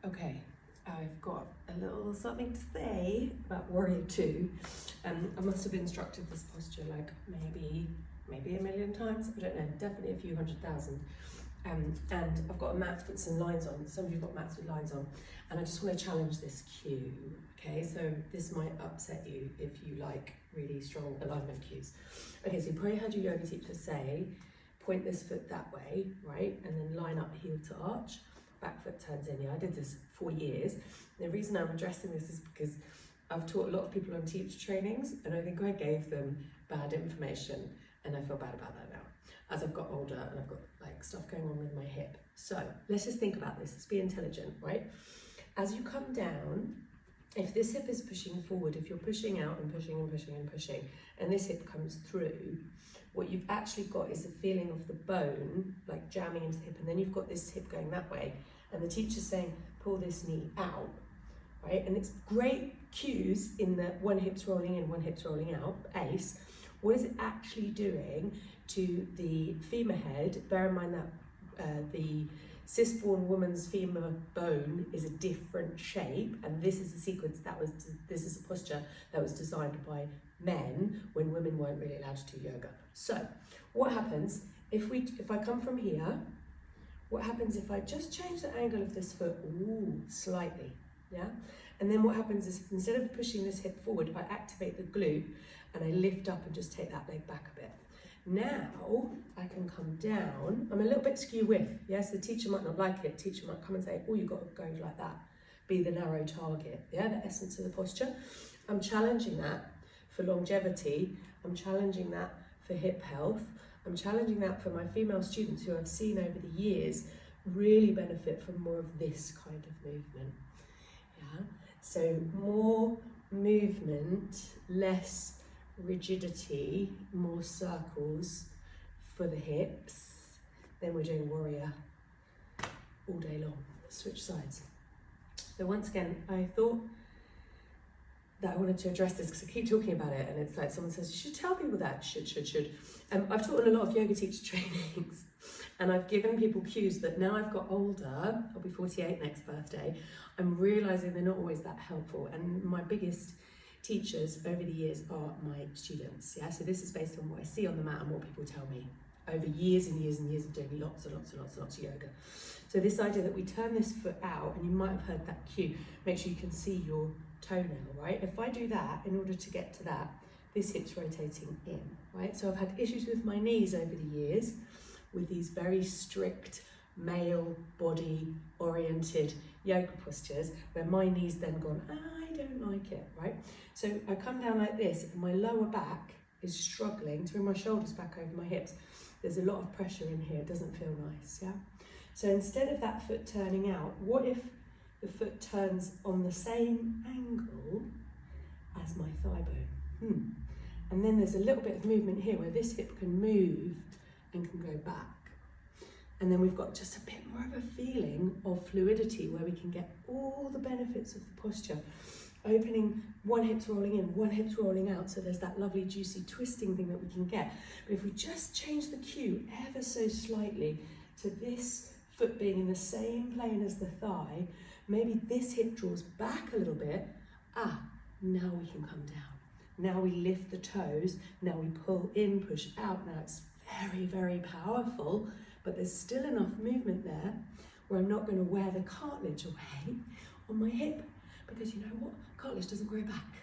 Okay, I've got a little something to say about Warrior Two. I must have instructed this posture like maybe a million times. I don't know, definitely a few 100,000. And I've got a mat with some lines on. Some of you've got mats with lines on, and I just want to challenge this cue. Okay, so this might upset you if you like really strong alignment cues. Okay, so you probably heard your yoga teacher say, point this foot that way, right, and then line up heel to arch. Back foot turns in. Yeah, I did this for years. The reason I'm addressing this is because I've taught a lot of people on teacher trainings, and I think I gave them bad information, and I feel bad about that now as I've got older and I've got like stuff going on with my hip. So let's just think about this. Let's be intelligent, right? As you come down, if this hip is pushing forward, if you're pushing out and pushing and pushing and pushing, and this hip comes through, what you've actually got is the feeling of the bone like jamming into the hip, and then you've got this hip going that way, and the teacher's saying pull this knee out, right? And it's great cues in that one hip's rolling in, one hip's rolling out, ACE. What is it actually doing to the femur head? Bear in mind that the cis-born woman's femur bone is a different shape, and this is a sequence this is a posture that was designed by men when women weren't really allowed to do yoga. So what happens if I come from here? What happens if I just change the angle of this foot slightly? Yeah, and then what happens is instead of pushing this hip forward, I activate the glute and I lift up and just take that leg back a bit. Now I can come down. I'm a little bit skew width. Yes, the teacher might not like it. The teacher might come and say, oh, you've got to go like that. Be the narrow target. Yeah, the essence of the posture. I'm challenging that for longevity. I'm challenging that for hip health. I'm challenging that for my female students who I've seen over the years really benefit from more of this kind of movement. Yeah, so more movement, less rigidity, more circles for the hips. Then we're doing warrior all day long. Switch sides. So once again, I thought that I wanted to address this because I keep talking about it, and it's like someone says, you should tell people that, should. I've taught in a lot of yoga teacher trainings, and I've given people cues that now I've got older, I'll be 48 next birthday, I'm realizing they're not always that helpful. And my biggest teachers over the years are my students. Yeah, so this is based on what I see on the mat and what people tell me over years and years and years of doing lots and lots and lots and lots of yoga. So this idea that we turn this foot out, and you might have heard that cue, make sure you can see your toenail, right? If I do that, in order to get to that, this hip's rotating in, right? So I've had issues with my knees over the years with these very strict male body oriented yoga postures where my knees then gone, I don't like it, right? So I come down like this and my lower back is struggling to bring my shoulders back over my hips. There's a lot of pressure in here, it doesn't feel nice, yeah? So instead of that foot turning out, what if the foot turns on the same angle as my thigh bone? And then there's a little bit of movement here where this hip can move and can go back. And then we've got just a bit more of a feeling of fluidity where we can get all the benefits of the posture. Opening, one hip's rolling in, one hip's rolling out, so there's that lovely juicy twisting thing that we can get. But if we just change the cue ever so slightly to this foot being in the same plane as the thigh, maybe this hip draws back a little bit, now we can come down. Now we lift the toes, now we pull in, push out. Now it's very, very powerful, but there's still enough movement there where I'm not going to wear the cartilage away on my hip, because you know what? Cartilage doesn't grow back.